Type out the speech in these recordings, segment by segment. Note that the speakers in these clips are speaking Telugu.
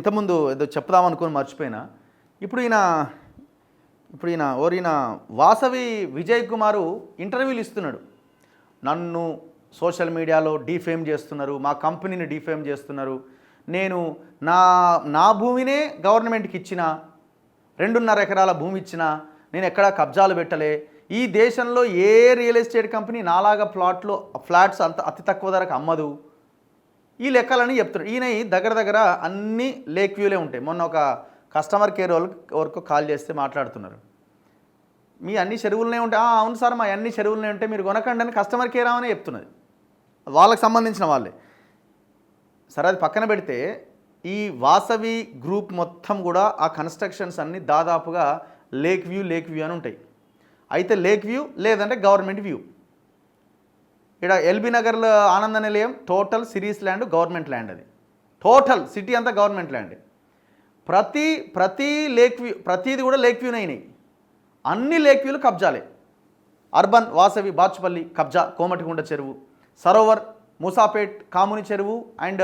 ఇంతకుముందు ఏదో చెప్దామనుకుని మర్చిపోయినా. ఇప్పుడు ఈయన వాసవి విజయ్ కుమారు ఇంటర్వ్యూలు ఇస్తున్నాడు. నన్ను సోషల్ మీడియాలో డీఫేమ్ చేస్తున్నారు, మా కంపెనీని డీఫేమ్ చేస్తున్నారు, నేను నా భూమినే గవర్నమెంట్కి ఇచ్చిన, 2.5 ఎకరాల భూమి ఇచ్చిన, నేను ఎక్కడా కబ్జాలు పెట్టలే, ఈ దేశంలో ఏ రియల్ ఎస్టేట్ కంపెనీ నాలాగా ఫ్లాట్స్ అంత అతి తక్కువ ధరకు అమ్మదు, ఈ లెక్కలని చెప్తున్నాడు. ఈయన దగ్గర అన్ని లేక్ వ్యూలే ఉంటాయి. మొన్న ఒక కస్టమర్ కేర్ వరకు కాల్ చేస్తే మాట్లాడుతున్నారు, మీ అన్ని చెరువులనే ఉంటాయి. అవును సార్, మా అన్ని చెరువులనే ఉంటాయి, మీరు కొనకండి అని కస్టమర్ కేర్ అనే చెప్తున్నది, వాళ్ళకి సంబంధించిన వాళ్ళే. సరే, అది పక్కన పెడితే ఈ వాసవి గ్రూప్ మొత్తం కూడా ఆ కన్స్ట్రక్షన్స్ అన్నీ దాదాపుగా లేక్ వ్యూ అని ఉంటాయి. అయితే లేక్ వ్యూ లేదంటే గవర్నమెంట్ వ్యూ. ఇక్కడ ఎల్బీ నగర్లో ఆనంద నిలయం total series land, government land. అది టోటల్ సిటీ అంతా గవర్నమెంట్ ల్యాండ్. ప్రతి లేక్ వ్యూ, ప్రతిది కూడా లేక్ వ్యూనే అయినాయి. అన్ని లేక్ వ్యూలు కబ్జాలే. అర్బన్ వాసవి బాచుపల్లి కబ్జా, కోమటికుంట చెరువు, సరోవర్ మూసాపేట్ కాముని చెరువు అండ్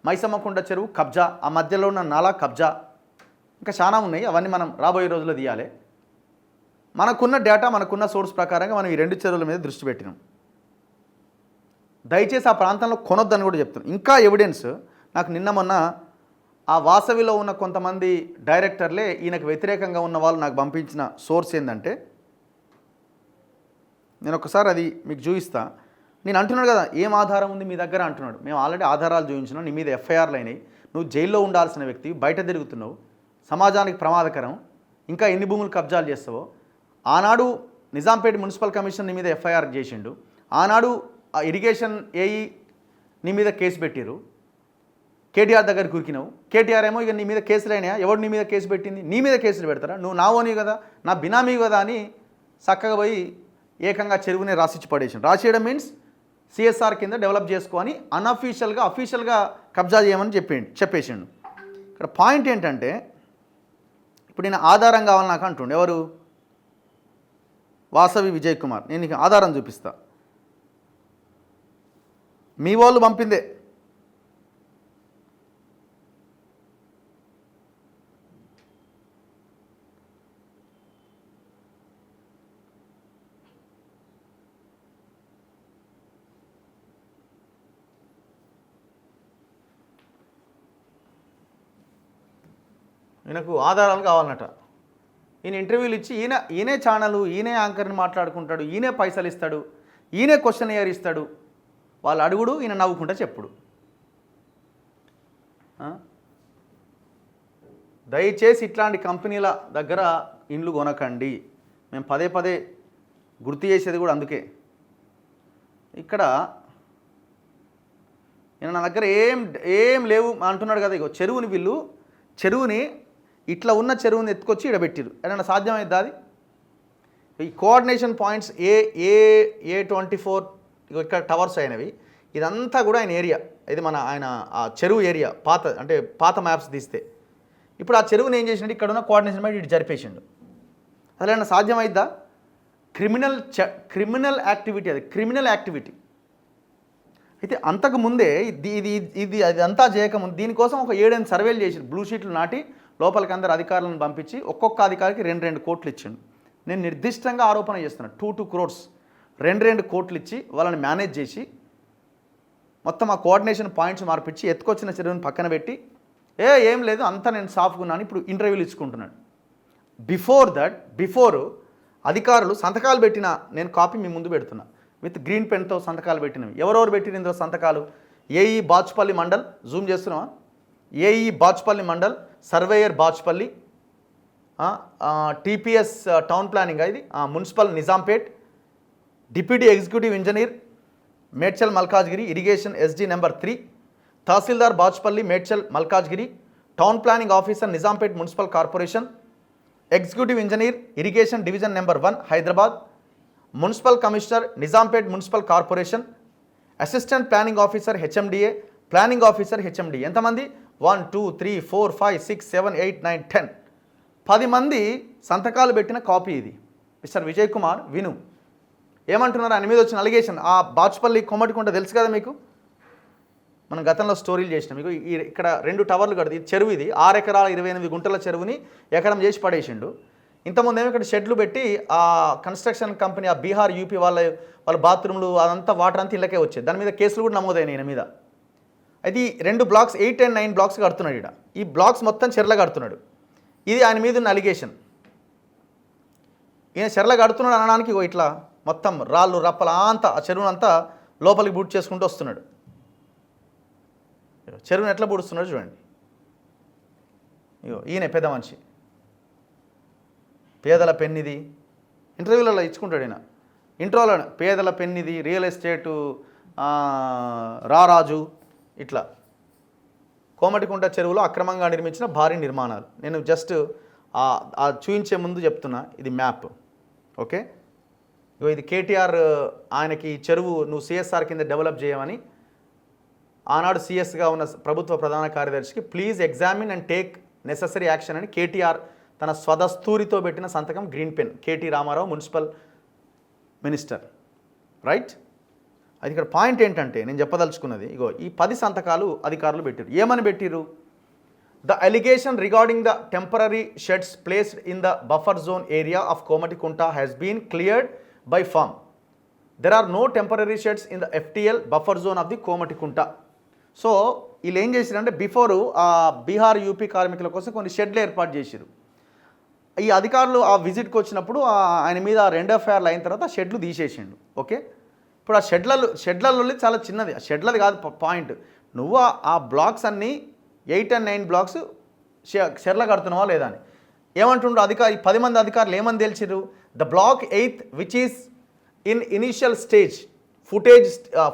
మైసమ్మకుంట చెరువు కబ్జా, ఆ మధ్యలో ఉన్న నాలా కబ్జా, ఇంకా చాలా ఉన్నాయి. అవన్నీ మనం రాబోయే రోజుల్లో తీయాలి. మనకున్న డేటా, మనకున్న సోర్స్ ప్రకారంగా మనం ఈ 2 చెరువుల మీద దృష్టి పెట్టినాం. దయచేసి ఆ ప్రాంతంలో కొనొద్దని కూడా చెప్తున్నాం. ఇంకా ఎవిడెన్స్ నాకు నిన్న మొన్న ఆ వాసవిలో ఉన్న కొంతమంది డైరెక్టర్లే ఈయనకు వ్యతిరేకంగా ఉన్న వాళ్ళు నాకు పంపించిన సోర్స్ ఏంటంటే, నేను ఒకసారి అది మీకు చూపిస్తా. నేను అంటున్నాడు కదా, ఏం ఆధారం ఉంది మీ దగ్గర అంటున్నాడు. మేము ఆల్రెడీ ఆధారాలు చూపించినాం, నీ మీద ఎఫ్ఐఆర్లు అయినాయి, నువ్వు జైల్లో ఉండాల్సిన వ్యక్తి, బయట తిరుగుతున్నావు, సమాజానికి ప్రమాదకరం, ఇంకా ఎన్ని భూములు కబ్జాలు చేస్తావో. ఆనాడు నిజాంపేట మున్సిపల్ కమిషన్ నీ మీద ఎఫ్ఐఆర్ చేసిండు, ఆనాడు ఆ ఇరిగేషన్ ఏఈ నీ మీద కేసు పెట్టిరు, కేటీఆర్ దగ్గర కురికినావు. కేటీఆర్ ఏమో ఇక నీ మీద కేసులు అయినాయా, ఎవడు నీ మీద కేసు పెట్టింది, నీ మీద కేసులు పెడతారా, నువ్వు నా ఓని కదా, నా బినామీ కదా అని చక్కగా పోయి ఏకంగా చెరువునే రాసిచ్చి పడేసాడు. రాసేయడం మీన్స్ సిఎస్ఆర్ కింద డెవలప్ చేసుకొని అఫీషియల్గా కబ్జా చేయమని చెప్పేసిండు. ఇక్కడ పాయింట్ ఏంటంటే, ఇప్పుడు నేను ఆధారం కావాలి నాకు అంటుండే ఎవరు, వాసవి విజయ్ కుమార్. నేను నీకు ఆధారం చూపిస్తా, మీ వాళ్ళు పంపిందే. ఈయనకు ఆధారాలు కావాలన్నట. ఈయన ఇంటర్వ్యూలు ఇచ్చి ఈయనే ఛానల్, ఈయనే యాంకర్ని మాట్లాడుకుంటాడు, ఈయనే పైసలు ఇస్తాడు, ఈయనే క్వశ్చన్ ఇయర్ ఇస్తాడు, వాళ్ళు అడుగుడు, ఈయన నవ్వుకుంటా చెప్పుడు. దయచేసి ఇట్లాంటి కంపెనీల దగ్గర ఇండ్లు కొనకండి. మేము పదే గుర్తు చేసేది కూడా అందుకే. ఇక్కడ ఈయన నా దగ్గర ఏం లేవు అంటున్నాడు కదా. ఇగో చెరువుని ఇట్లా ఉన్న చెరువుని ఎత్తుకొచ్చి ఇక్కడ పెట్టిరు. ఏదైనా సాధ్యమైద్దా అది? ఈ కోఆర్డినేషన్ పాయింట్స్ A24 ఇక్కడ టవర్స్ అయినవి, ఇదంతా కూడా ఆయన ఏరియా. ఇది ఆయన ఆ చెరువు ఏరియా, పాత మ్యాప్స్ తీస్తే. ఇప్పుడు ఆ చెరువుని ఏం చేసిండు, ఇక్కడ ఉన్న కోఆర్డినేషన్ బట్టి ఇటు జరిపేసిండు. అసలు ఏమైనా సాధ్యమైద్దా? క్రిమినల్ యాక్టివిటీ, అది క్రిమినల్ యాక్టివిటీ. అయితే అంతకుముందే అదంతా చేయకముందు దీనికోసం ఒక 7 సర్వేలు చేసి బ్లూ షీట్లు నాటి లోపలికి అందరు అధికారులను పంపించి ఒక్కొక్క అధికారికి 2 కోట్లు ఇచ్చిండు. నేను నిర్దిష్టంగా ఆరోపణ చేస్తున్నాను, 2 crores 2 కోట్లు ఇచ్చి వాళ్ళని మేనేజ్ చేసి మొత్తం ఆ కోఆర్డినేషన్ పాయింట్స్ మార్పించి ఎత్తుకొచ్చిన చెరువుని పక్కన పెట్టి ఏం లేదు అంతా నేను సాఫ్గా ఉన్నాను ఇప్పుడు ఇంటర్వ్యూలు ఇచ్చుకుంటున్నాడు. బిఫోర్ అధికారులు సంతకాలు పెట్టిన నేను కాపీ మీ ముందు పెడుతున్నా, విత్ గ్రీన్ పెన్తో సంతకాలు పెట్టినవి. ఎవరెవరు పెట్టిన ఇందులో సంతకాలు? ఏఈ బాచుపల్లి మండల్, జూమ్ చేస్తున్నావా? AE Bachupalli mandal, surveyor Bachupalli, TPS town planning, ఇది municipal Nizampet, deputy executive engineer Medchal Malkajgiri, irrigation SD number 3, tahsildar Bachupalli Medchal Malkajgiri, town planning officer Nizampet municipal corporation, executive engineer irrigation division number 1 Hyderabad, municipal commissioner Nizampet municipal corporation, assistant planning officer HMDA, planning officer HMD. ఎంతమంది? 1 2 3 4 5 6 7 8 9 10 10 మంది సంతకాలు పెట్టిన కాపీ ఇది. మిస్టర్ విజయ్ కుమార్ విను, ఏమంటున్నారు ఆయన మీద వచ్చిన అలిగేషన్. ఆ బాచుపల్లి కొమ్మటికుంట తెలుసు కదా మీకు, మనం గతంలో స్టోరీలు చేసినాం. మీకు ఇక్కడ 2 టవర్లు కడితే చెరువు ఇది 6 ఎకరాల 28 గుంటల చెరువుని ఎకరం చేసి పడేసిండు. ఇంతకుముందు ఏమో ఇక్కడ షెడ్లు పెట్టి ఆ కన్స్ట్రక్షన్ కంపెనీ ఆ బీహార్ యూపీ వాళ్ళ బాత్రూమ్లు అదంతా వాటర్ అంతా ఇళ్ళకే వచ్చేది. దాని మీద కేసులు కూడా నమోదైనాయి ఈయన మీద. అయితే ఈ 2 బ్లాక్స్ 8 and 9 బ్లాక్స్ కడుతున్నాడు ఇక్కడ. ఈ బ్లాక్స్ మొత్తం చెర్ల కడుతున్నాడు. ఇది ఆయన మీద ఉన్న అలిగేషన్. ఈయన చెర్ల కడుతున్నాడు అనడానికి ఇట్లా మొత్తం రాళ్ళు రప్పల అంతా ఆ చెరువునంతా లోపలికి బూట్ చేసుకుంటూ వస్తున్నాడు. చెరువుని ఎట్లా పూడుస్తున్నాడు చూడండి. ఇగో ఈయన పెద్ద మనిషి, పేదల పెన్నిది. ఇంటర్వ్యూలలో ఇచ్చుకుంటాడు ఈయన. ఇంట్రోలో పేదల పెన్నిది, రియల్ ఎస్టేటు రారాజు, ఇట్లా కోమటికుంట చెరువులో అక్రమంగా నిర్మించిన భారీ నిర్మాణాలు. నేను జస్ట్ చూయించే ముందు చెప్తున్నా, ఇది మ్యాప్. ఓకే, ఇది కేటీఆర్ ఆయనకి చెరువు నువ్వు సిఎస్ఆర్ కింద డెవలప్ చేయమని ఆనాడు సిఎస్గా ఉన్న ప్రభుత్వ ప్రధాన కార్యదర్శికి please examine and take necessary action అని కేటీఆర్ తన స్వదస్తూరితో పెట్టిన సంతకం, green pen, KT Rama Rao municipal minister, right. అది ఇక్కడ పాయింట్ ఏంటంటే నేను చెప్పదలుచుకున్నది, ఇగో ఈ 10 సంతకాలు అధికారులు పెట్టారు. ఏమని పెట్టిరు? The allegation regarding the temporary sheds placed in the buffer zone area of Komatikunta has been cleared by farm. There are no temporary sheds in the FTL buffer zone of the Komatikunta. So వీళ్ళు ఏం చేశారంటే బిఫోరు ఆ బీహార్ యూపీ కార్మికుల కోసం కొన్ని షెడ్లు ఏర్పాటు చేశారు. ఈ అధికారులు ఆ విజిట్కి వచ్చినప్పుడు ఆయన మీద 2 FIRలు అయిన తర్వాత షెడ్లు తీసేసిండు. ఓకే, ఇప్పుడు ఆ షెడ్లలో చాలా చిన్నది, షెడ్లది కాదు పాయింట్. నువ్వు ఆ బ్లాక్స్ అన్నీ 8 and 9 బ్లాక్స్ షెడ్ల కడుతున్నావా లేదా అని ఏమంటుండ్రు అధికారి. 10 మంది అధికారులు ఏమని తెలిసిరు? The block 8 which is in initial stage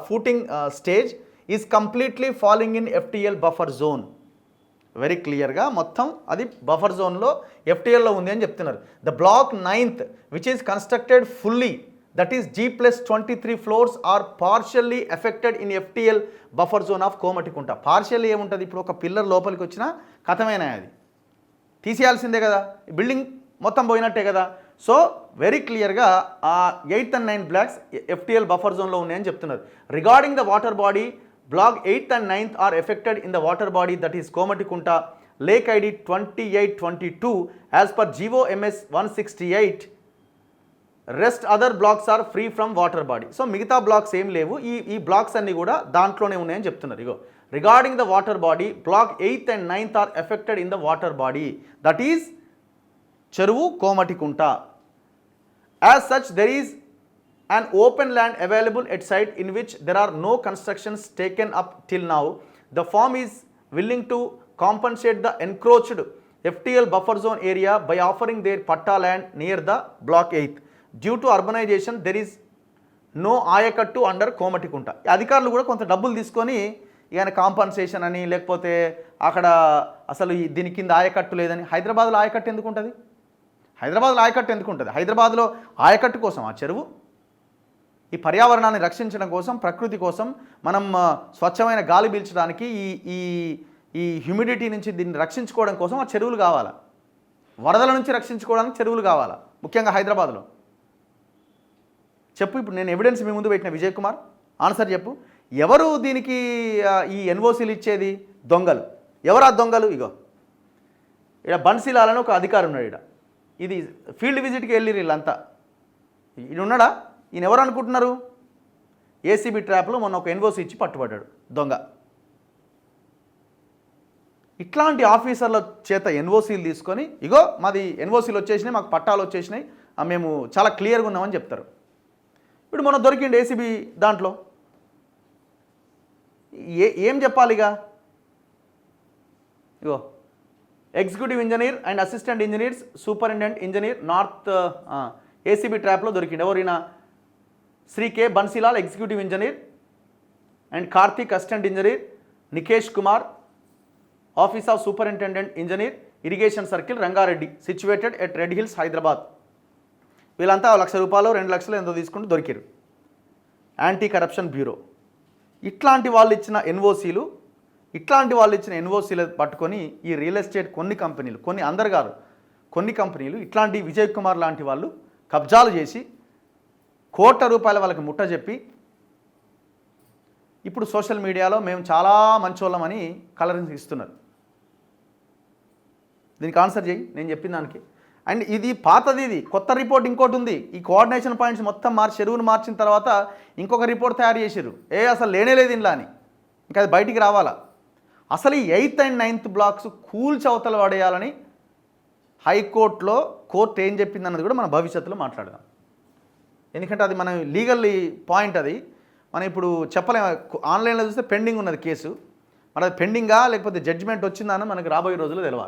footing stage is completely falling in FTL buffer zone. Very క్లియర్గా మొత్తం అది బఫర్ జోన్లో FTLలో ఉంది అని చెప్తున్నారు. The block 9th which is constructed fully that is G+23 floors are partially affected in FTL buffer zone of Komatikunta. Partially ఏముంటుంది? ఇప్పుడు ఒక పిల్లర్ లోపలికి వచ్చినా కథమైనా అది తీసేయాల్సిందే కదా, బిల్డింగ్ మొత్తం పోయినట్టే కదా. సో వెరీ క్లియర్గా ఆ 8 and 9 బ్లాక్స్ FTL బఫర్ జోన్లో ఉన్నాయని చెప్తున్నారు. Regarding the water body, block 8th and 9th are affected in the water body that is Komatikunta lake ID 2822 as per GOMS 168. Rest other blocks are free from water body. So మిగతా బ్లాక్స్ ఏం లేవు, ఈ బ్లాక్స్ అన్నీ కూడా దాంట్లోనే ఉన్నాయని చెప్తున్నారు. ఇగో regarding the water body, block 8th and 9th are affected in the water body that is చెరువు Komatikunta. As such there is an open land available at site in which there are no constructions taken up till now. The firm is willing to compensate the encroached FTL buffer zone area by offering their patta land near the block 8. Due to urbanization, there is no ఆయకట్టు అండర్ కోమటికుంట. అధికారులు కూడా కొంత డబ్బులు తీసుకొని ఈయన కాంపన్సేషన్ అని లేకపోతే అక్కడ అసలు దీని కింద ఆయకట్టు లేదని. హైదరాబాద్లో ఆయకట్టు ఎందుకు ఉంటుంది? హైదరాబాద్లో ఆయకట్టు ఎందుకు ఉంటుంది? హైదరాబాద్లో ఆయకట్టు కోసం ఆ చెరువు ఈ పర్యావరణాన్ని రక్షించడం కోసం, ప్రకృతి కోసం, మనం స్వచ్ఛమైన గాలి పీల్చడానికి, ఈ హ్యూమిడిటీ నుంచి దీన్ని రక్షించుకోవడం కోసం ఆ చెరువులు కావాలా. వరదల నుంచి రక్షించుకోవడానికి చెరువులు కావాలా, ముఖ్యంగా హైదరాబాద్లో. చెప్పు, ఇప్పుడు నేను ఎవిడెన్స్ మీ ముందు పెట్టిన విజయ్ కుమార్, ఆన్సర్ చెప్పు. ఎవరు దీనికి ఈ NOCలు ఇచ్చేది? దొంగలు. ఎవరు ఆ దొంగలు? ఇగో ఇక్కడ బన్సీలాలని ఒక అధికారి ఉన్నాడు. ఇక్కడ ఇది ఫీల్డ్ విజిట్కి వెళ్ళి వీళ్ళంతా. ఈయన ఉన్నాడా? ఈయన ఎవరు అనుకుంటున్నారు? ACB ట్రాప్లో మొన్న ఒక NOC ఇచ్చి పట్టుబడ్డాడు దొంగ. ఇట్లాంటి ఆఫీసర్ల చేత NOCలు తీసుకొని ఇగో మాది NOCలు వచ్చేసినాయి, మాకు పట్టాలు వచ్చేసినాయి, మేము చాలా క్లియర్గా ఉన్నామని చెప్తారు. ఇప్పుడు మొన్న దొరికింది ACB దాంట్లో. ఏం చెప్పాలిగా? ఇగో executive engineer and assistant engineers superintendent engineer north ACB ట్రాప్లో దొరికింది. ఎవరైనా? Shri K. Bansilal executive engineer and Karthik assistant engineer, Nikesh Kumar office of superintendent engineer irrigation circle Rangareddy situated at Red Hills Hyderabad. వీళ్ళంతా ₹1,00,000 2 లక్షలు ఎంతో తీసుకుంటూ దొరికారు. Anti corruption bureau. ఇట్లాంటి వాళ్ళు ఇచ్చిన NOCలు పట్టుకొని ఈ రియల్ ఎస్టేట్ కొన్ని కంపెనీలు, కొన్ని కంపెనీలు ఇట్లాంటి విజయ్ కుమార్ లాంటి వాళ్ళు కబ్జాలు చేసి ₹1,00,00,000 వాళ్ళకి ముట్ట చెప్పి ఇప్పుడు సోషల్ మీడియాలో మేము చాలా మంచోళ్ళమని కలరింగ్ ఇస్తున్నారు. దీనికి ఆన్సర్ చేయి నేను చెప్పిన దానికి. అండ్ ఇది పాతది, ఇది కొత్త రిపోర్ట్ ఇంకోటి ఉంది. ఈ కోఆర్డినేషన్ పాయింట్స్ మొత్తం చెరువును మార్చిన తర్వాత ఇంకొక రిపోర్ట్ తయారు చేశారు. అసలు లేనేలేదు ఇంట్లో అని, ఇంకా అది బయటికి రావాలా. అసలు ఈ 8th and 9th బ్లాక్స్ కూల్చవతల పడేయాలని హైకోర్టులో కోర్టు ఏం చెప్పిందన్నది కూడా మనం భవిష్యత్తులో మాట్లాడదాం. ఎందుకంటే అది మనం లీగల్ పాయింట్, అది మనం ఇప్పుడు చెప్పలేము. ఆన్లైన్లో చూస్తే పెండింగ్ ఉన్నది కేసు, మరి అది పెండింగా లేకపోతే జడ్జిమెంట్ వచ్చిందా అని మనకు రాబోయే రోజుల్లో తెలవాలి.